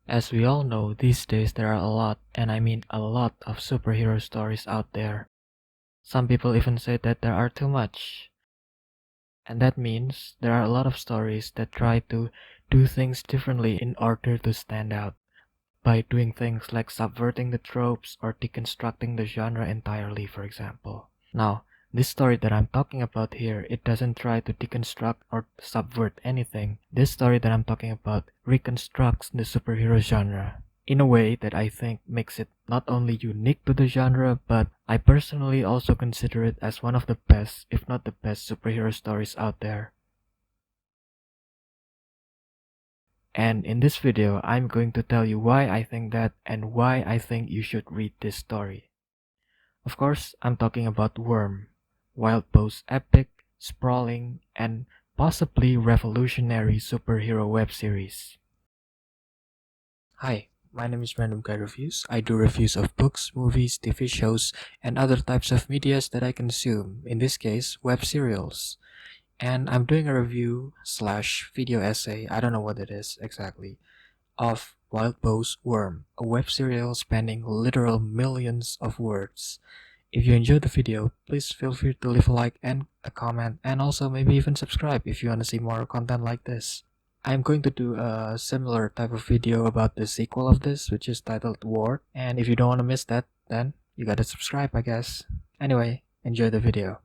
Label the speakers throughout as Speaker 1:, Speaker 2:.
Speaker 1: As we all know, these days there are a lot, and I mean a lot of superhero stories out there. Some people even say that there are too much. And that means there are a lot of stories that try to do things differently in order to stand out, by doing things like subverting the tropes or deconstructing the genre entirely, for example. Now, this story that I'm talking about here, it doesn't try to deconstruct or subvert anything. This story that I'm talking about reconstructs the superhero genre in a way that I think makes it not only unique to the genre, but I personally also consider it as one of the best, if not the best, superhero stories out there. And in this video, I'm going to tell you why I think that and why I think you should read this story. Of course, I'm talking about Worm, Wildbow's epic, sprawling, and possibly revolutionary superhero web series. Hi, my name is Random Guy Reviews. I do reviews of books, movies, TV shows, and other types of medias that I consume, in this case, web serials. And I'm doing a review slash video essay, I don't know what it is exactly, of Wildbow's Worm, a web serial spanning literal millions of words. If you enjoyed the video, please feel free to leave a like and a comment, and also maybe even subscribe if you want to see more content like this. I'm going to do a similar type of video about the sequel of this, which is titled War, and if you don't want to miss that, then you gotta subscribe, I guess. Anyway, enjoy the video.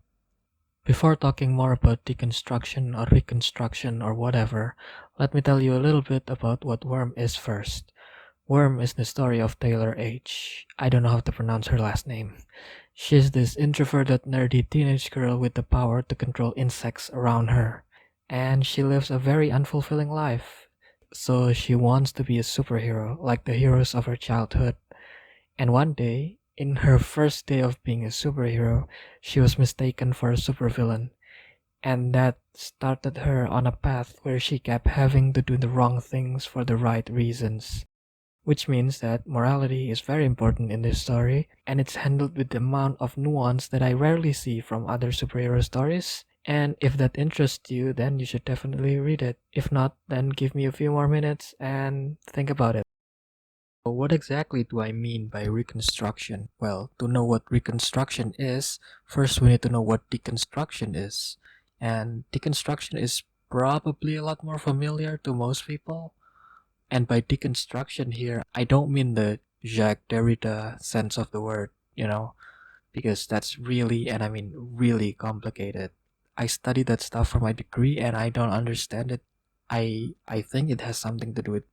Speaker 1: Before talking more about deconstruction or reconstruction or whatever, let me tell you a little bit about what Worm is first. Worm is the story of Taylor H. I don't know how to pronounce her last name. She's this introverted, nerdy teenage girl with the power to control insects around her. And she lives a very unfulfilling life. So she wants to be a superhero, like the heroes of her childhood. And one day, in her first day of being a superhero, she was mistaken for a supervillain. And that started her on a path where she kept having to do the wrong things for the right reasons. Which means that morality is very important in this story, and it's handled with the amount of nuance that I rarely see from other superhero stories. And if that interests you, then you should definitely read it. If not, then give me a few more minutes and think about it. So what exactly do I mean by reconstruction? Well, to know what reconstruction is, first we need to know what deconstruction is. And deconstruction is probably a lot more familiar to most people. And by deconstruction here, I don't mean the Jacques Derrida sense of the word, because that's really, and I mean really complicated. I studied that stuff for my degree and I don't understand it. I think it has something to do with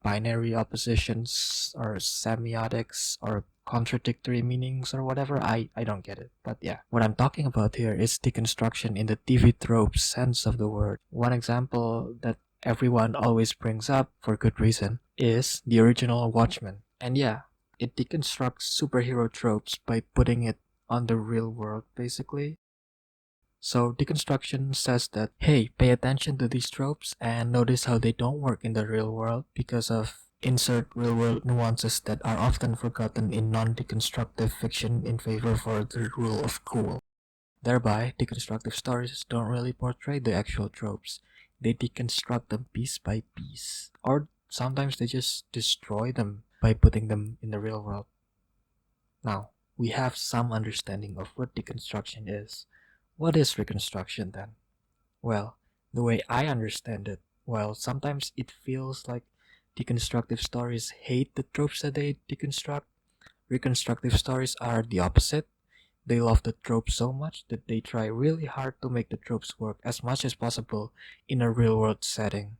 Speaker 1: binary oppositions or semiotics or contradictory meanings or whatever. I don't get it. But yeah, what I'm talking about here is deconstruction in the TV trope sense of the word. One example that everyone always brings up for good reason is the original Watchmen. And yeah, it deconstructs superhero tropes by putting it on the real world basically. So deconstruction says that, hey, pay attention to these tropes and notice how they don't work in the real world because of insert real world nuances that are often forgotten in non-deconstructive fiction in favor for the rule of cool. Thereby, deconstructive stories don't really portray the actual tropes. They deconstruct them piece by piece. Or sometimes they just destroy them by putting them in the real world. Now, we have some understanding of what deconstruction is. What is reconstruction then? Well, the way I understand it, well, sometimes it feels like deconstructive stories hate the tropes that they deconstruct. Reconstructive stories are the opposite. They love the tropes so much that they try really hard to make the tropes work as much as possible in a real world setting,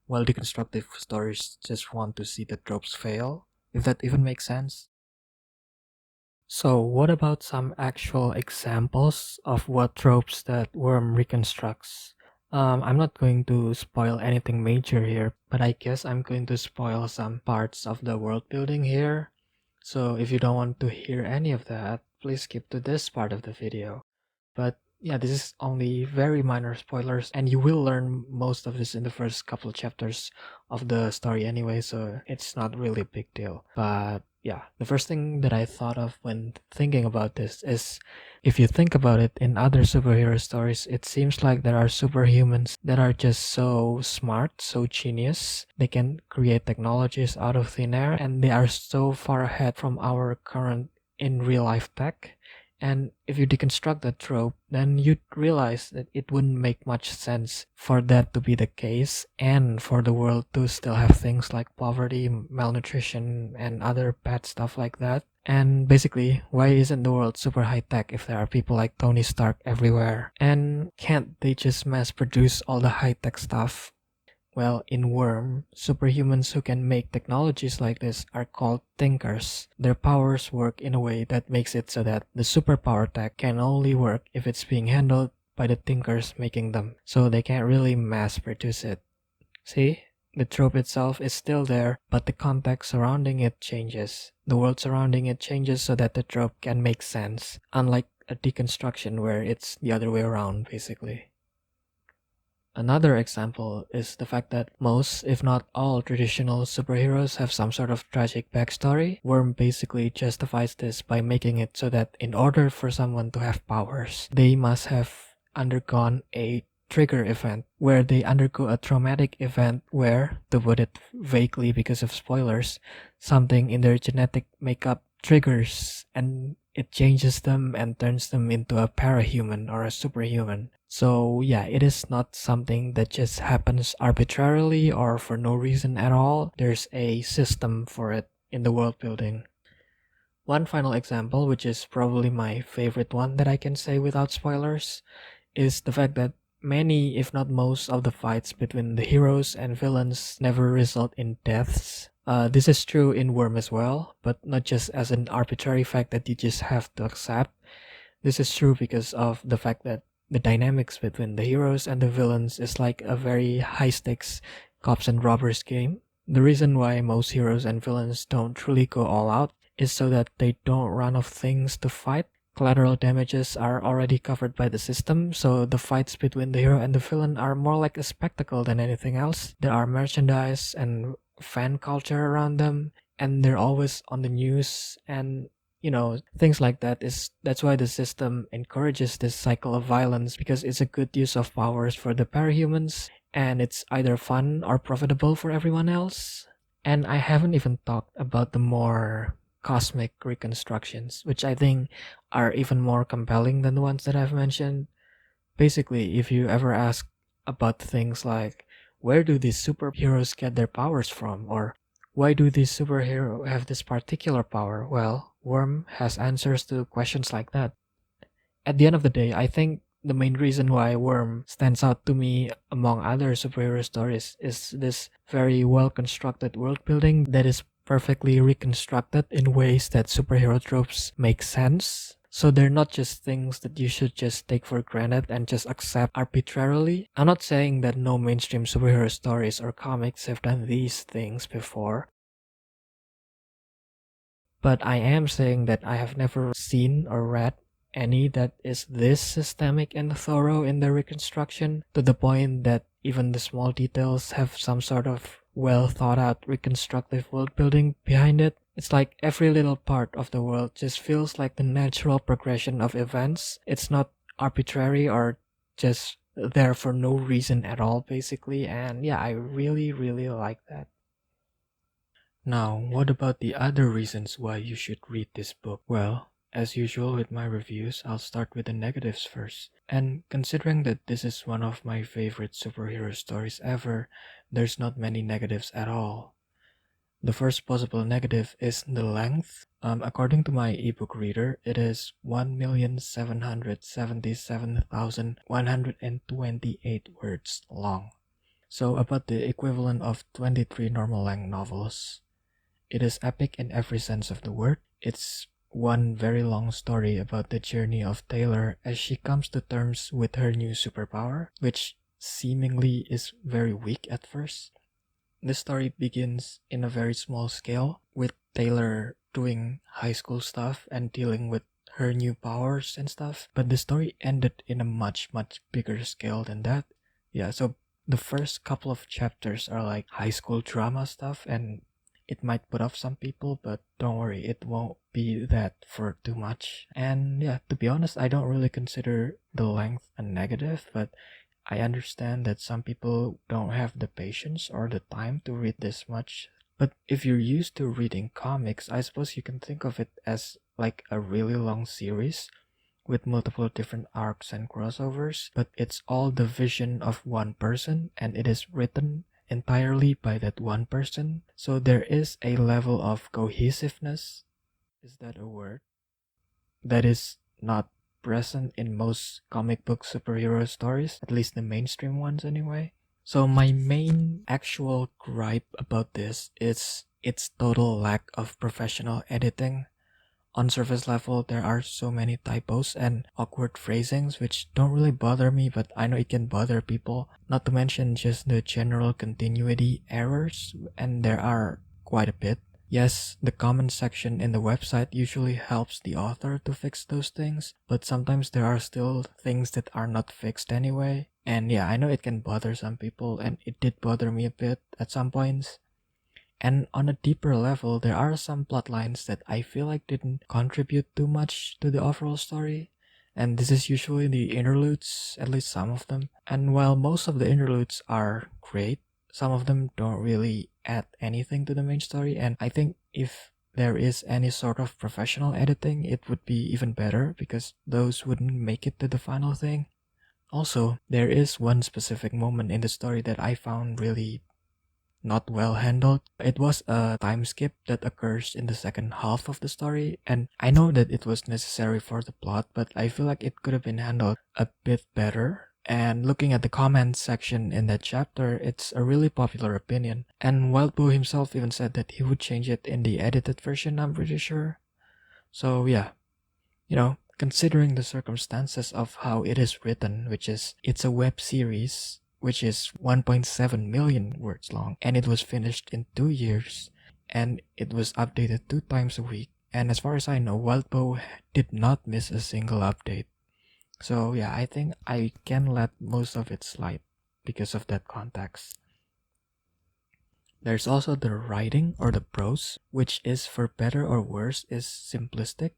Speaker 1: while deconstructive stories just want to see the tropes fail, if that even makes sense. So, what about some actual examples of what tropes that Worm reconstructs? I'm not going to spoil anything major here, but I guess I'm going to spoil some parts of the world building here. So, if you don't want to hear any of that, please skip to this part of the video. But yeah, this is only very minor spoilers, and you will learn most of this in the first couple of chapters of the story anyway, so it's not really a big deal. But yeah, the first thing that I thought of when thinking about this is, if you think about it, in other superhero stories, it seems like there are superhumans that are just so smart, so genius. They can create technologies out of thin air, and they are so far ahead from our current in real life tech. And if you deconstruct that trope, then you'd realize that it wouldn't make much sense for that to be the case and for the world to still have things like poverty, malnutrition, and other bad stuff like that. And basically, why isn't the world super high tech if there are people like Tony Stark everywhere? And can't they just mass produce all the high tech stuff? Well, in Worm, superhumans who can make technologies like this are called thinkers. Their powers work in a way that makes it so that the superpower tech can only work if it's being handled by the thinkers making them, so they can't really mass produce it. See? The trope itself is still there, but the context surrounding it changes. The world surrounding it changes so that the trope can make sense, unlike a deconstruction where it's the other way around, basically. Another example is the fact that most, if not all, traditional superheroes have some sort of tragic backstory. Worm basically justifies this by making it so that in order for someone to have powers, they must have undergone a trigger event where they undergo a traumatic event where, to put it vaguely because of spoilers, something in their genetic makeup triggers and it changes them and turns them into a parahuman or a superhuman. So yeah, it is not something that just happens arbitrarily or for no reason at all. There's a system for it in the world building. One final example, which is probably my favorite one that I can say without spoilers, is the fact that many, if not most, of the fights between the heroes and villains never result in deaths. This is true in Worm as well, but not just as an arbitrary fact that you just have to accept. This is true because of the fact that the dynamics between the heroes and the villains is like a very high stakes cops and robbers game. The reason why most heroes and villains don't truly go all out is so that they don't run out of things to fight. Collateral damages are already covered by the system, so the fights between the hero and the villain are more like a spectacle than anything else. There are merchandise and fan culture around them, and they're always on the news, and things like that's why the system encourages this cycle of violence, because it's a good use of powers for the parahumans, and it's either fun or profitable for everyone else. And I haven't even talked about the more cosmic reconstructions, which I think are even more compelling than the ones that I've mentioned. Basically, if you ever ask about things like, where do these superheroes get their powers from, or why do these superheroes have this particular power? Well, Worm has answers to questions like that. At the end of the day, I think the main reason why Worm stands out to me among other superhero stories is this very well constructed world building that is perfectly reconstructed in ways that superhero tropes make sense. So they're not just things that you should just take for granted and just accept arbitrarily. I'm not saying that no mainstream superhero stories or comics have done these things before, but I am saying that I have never seen or read any that is this systemic and thorough in their reconstruction, to the point that even the small details have some sort of well thought out reconstructive world building behind it. It's like every little part of the world just feels like the natural progression of events. It's not arbitrary or just there for no reason at all, basically. And yeah, I really, really like that. Now, what about the other reasons why you should read this book? Well, as usual with my reviews, I'll start with the negatives first. And considering that this is one of my favorite superhero stories ever, there's not many negatives at all. The first possible negative is the length. According to my ebook reader, it is 1,777,128 words long. So about the equivalent of 23 normal length novels. It is epic in every sense of the word. It's one very long story about the journey of Taylor as she comes to terms with her new superpower, which seemingly is very weak at first. The story begins in a very small scale, with Taylor doing high school stuff and dealing with her new powers and stuff, but the story ended in a much, much bigger scale than that. Yeah, so the first couple of chapters are like high school drama stuff, and it might put off some people, but don't worry, it won't be that for too much. And yeah, to be honest, I don't really consider the length a negative, but I understand that some people don't have the patience or the time to read this much. But if you're used to reading comics, I suppose you can think of it as like a really long series with multiple different arcs and crossovers, but it's all the vision of one person and it is written entirely by that one person. So there is a level of cohesiveness. Is that a word? That is not present in most comic book superhero stories, at least the mainstream ones anyway. So my main actual gripe about this is its total lack of professional editing. On surface level, there are so many typos and awkward phrasings which don't really bother me, but I know it can bother people. Not to mention just the general continuity errors, and there are quite a bit. Yes, the comment section in the website usually helps the author to fix those things, but sometimes there are still things that are not fixed anyway. And yeah, I know it can bother some people, and it did bother me a bit at some points. And on a deeper level, there are some plot lines that I feel like didn't contribute too much to the overall story. And this is usually the interludes, at least some of them. And while most of the interludes are great, some of them don't really add anything to the main story. And I think if there is any sort of professional editing, it would be even better because those wouldn't make it to the final thing. Also, there is one specific moment in the story that I found really not well handled. It was a time skip that occurs in the second half of the story, and I know that it was necessary for the plot, but I feel like it could have been handled a bit better. And looking at the comments section in that chapter, it's a really popular opinion. And Wildbow himself even said that he would change it in the edited version, I'm pretty sure. So yeah, considering the circumstances of how it is written, which is it's a web series which is 1.7 million words long, and it was finished in 2 years, and it was updated 2 times a week. And as far as I know, Wildbow did not miss a single update. So yeah, I think I can let most of it slide because of that context. There's also the writing or the prose, which is for better or worse is simplistic.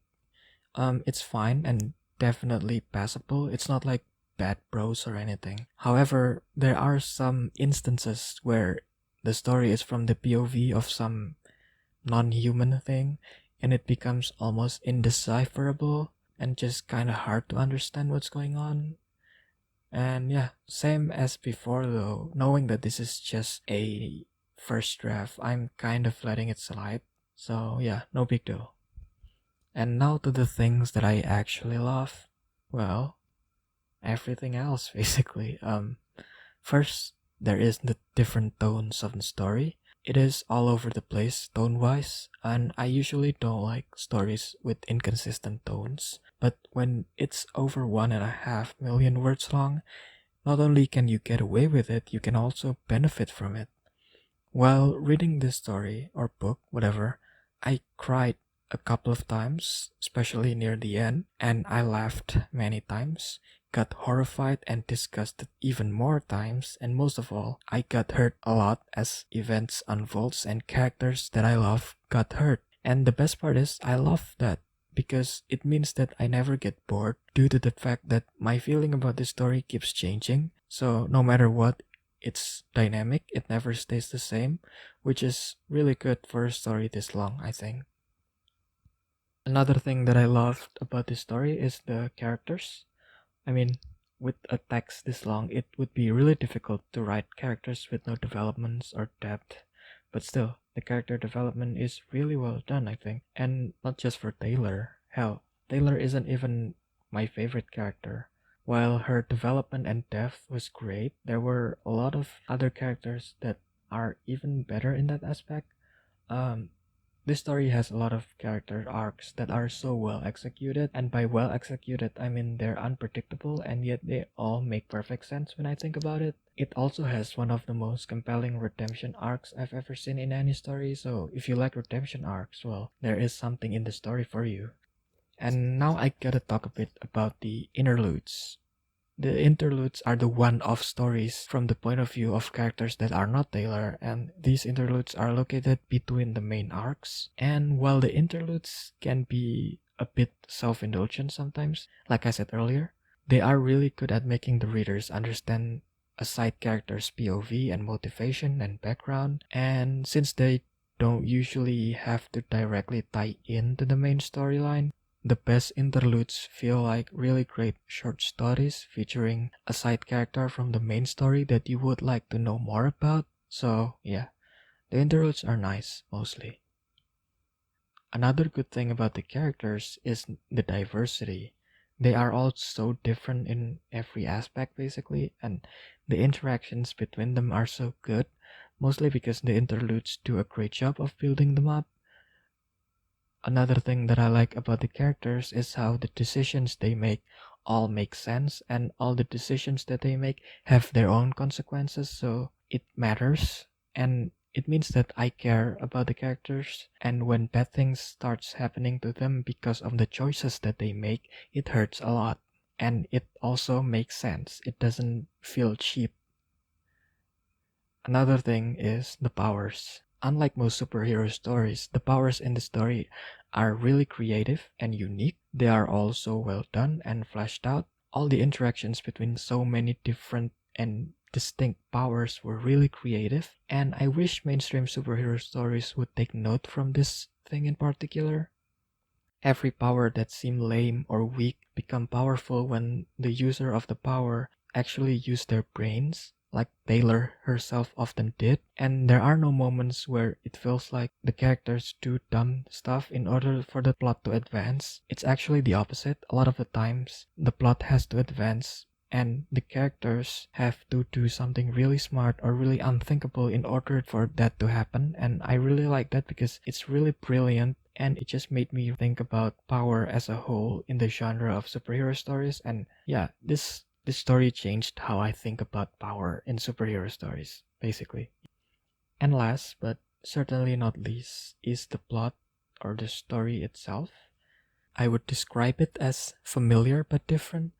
Speaker 1: It's fine and definitely passable. It's not like bad prose or anything. However, there are some instances where the story is from the POV of some non-human thing and it becomes almost indecipherable and just kind of hard to understand what's going on. And yeah, same as before though, knowing that this is just a first draft, I'm kind of letting it slide. So yeah, no big deal. And now to the things that I actually love. Well, everything else basically. First, there is the different tones of the story. It is all over the place tone-wise, and I usually don't like stories with inconsistent tones. But when it's over 1.5 million words long, not only can you get away with it, you can also benefit from it. While reading this story or book, whatever, I cried a couple of times, especially near the end, and I laughed many times, got horrified and disgusted even more times, and most of all, I got hurt a lot as events unfolds and characters that I love got hurt. And the best part is, I love that because it means that I never get bored due to the fact that my feeling about this story keeps changing. So no matter what, it's dynamic, it never stays the same, which is really good for a story this long, I think. Another thing that I loved about this story is the characters. I mean, with a text this long, it would be really difficult to write characters with no developments or depth. But still, the character development is really well done, I think. And not just for Taylor. Hell, Taylor isn't even my favorite character. While her development and depth was great, there were a lot of other characters that are even better in that aspect. Um, this story has a lot of character arcs that are so well executed, and by well executed, I mean they're unpredictable and yet they all make perfect sense when I think about it. It also has one of the most compelling redemption arcs I've ever seen in any story, so if you like redemption arcs, well, there is something in the story for you. And now I gotta talk a bit about the interludes. The interludes are the one-off stories from the point of view of characters that are not Taylor, and these interludes are located between the main arcs. And while the interludes can be a bit self-indulgent sometimes, like I said earlier, they are really good at making the readers understand a side character's POV and motivation and background. And since they don't usually have to directly tie into the main storyline, the best interludes feel like really great short stories featuring a side character from the main story that you would like to know more about. So, yeah, the interludes are nice, mostly. Another good thing about the characters is the diversity. They are all so different in every aspect, basically, and the interactions between them are so good, mostly because the interludes do a great job of building them up. Another thing that I like about the characters is how the decisions they make all make sense, and all the decisions that they make have their own consequences, so it matters, and it means that I care about the characters, and when bad things starts happening to them because of the choices that they make, it hurts a lot. And it also makes sense. It doesn't feel cheap. Another thing is the powers. Unlike most superhero stories, the powers in the story are really creative and unique. They are also well done and fleshed out. All the interactions between so many different and distinct powers were really creative, and I wish mainstream superhero stories would take note from this thing in particular. Every power that seemed lame or weak become powerful when the user of the power actually used their brains, like Taylor herself often did, and there are no moments where it feels like the characters do dumb stuff in order for the plot to advance. It's actually the opposite. A lot of the times, the plot has to advance and the characters have to do something really smart or really unthinkable in order for that to happen, and I really like that because it's really brilliant, and it just made me think about power as a whole in the genre of superhero stories. And yeah, this story changed how I think about power in superhero stories, basically. And last but certainly not least is the plot or the story itself. I would describe it as familiar but different.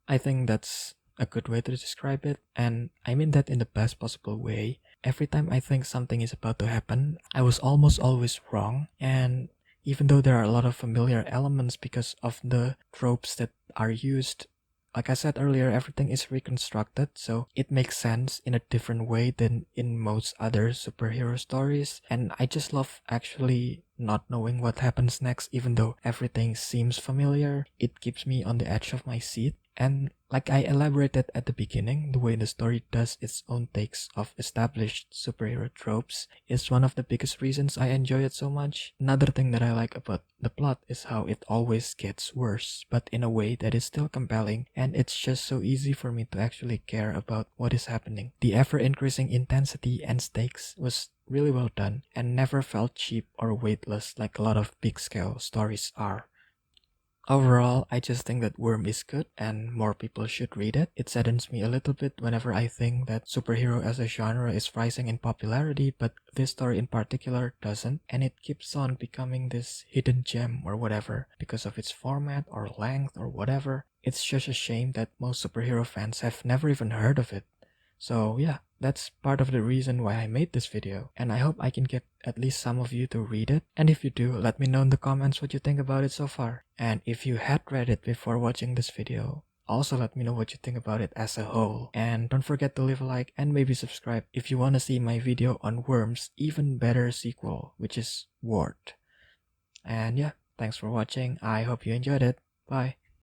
Speaker 1: I think that's a good way to describe it, and I mean that in the best possible way. Every time I think something is about to happen, I was almost always wrong, and even though there are a lot of familiar elements because of the tropes that are used, like I said earlier, everything is reconstructed, so it makes sense in a different way than in most other superhero stories, and I just love actually not knowing what happens next. Even though everything seems familiar, it keeps me on the edge of my seat. And like I elaborated at the beginning, the way the story does its own takes of established superhero tropes is one of the biggest reasons I enjoy it so much. Another thing that I like about the plot is how it always gets worse, but in a way that is still compelling, and it's just so easy for me to actually care about what is happening. The ever-increasing intensity and stakes was really well done and never felt cheap or weightless like a lot of big-scale stories are. Overall, I just think that Worm is good and more people should read it. It saddens me a little bit whenever I think that superhero as a genre is rising in popularity, but this story in particular doesn't, and it keeps on becoming this hidden gem or whatever because of its format or length or whatever. It's just a shame that most superhero fans have never even heard of it. So yeah, that's part of the reason why I made this video, and I hope I can get at least some of you to read it. And if you do, let me know in the comments what you think about it so far. And if you had read it before watching this video, also let me know what you think about it as a whole. And don't forget to leave a like and maybe subscribe if you want to see my video on Worm's even better sequel, which is Ward. And yeah, thanks for watching. I hope you enjoyed it. Bye.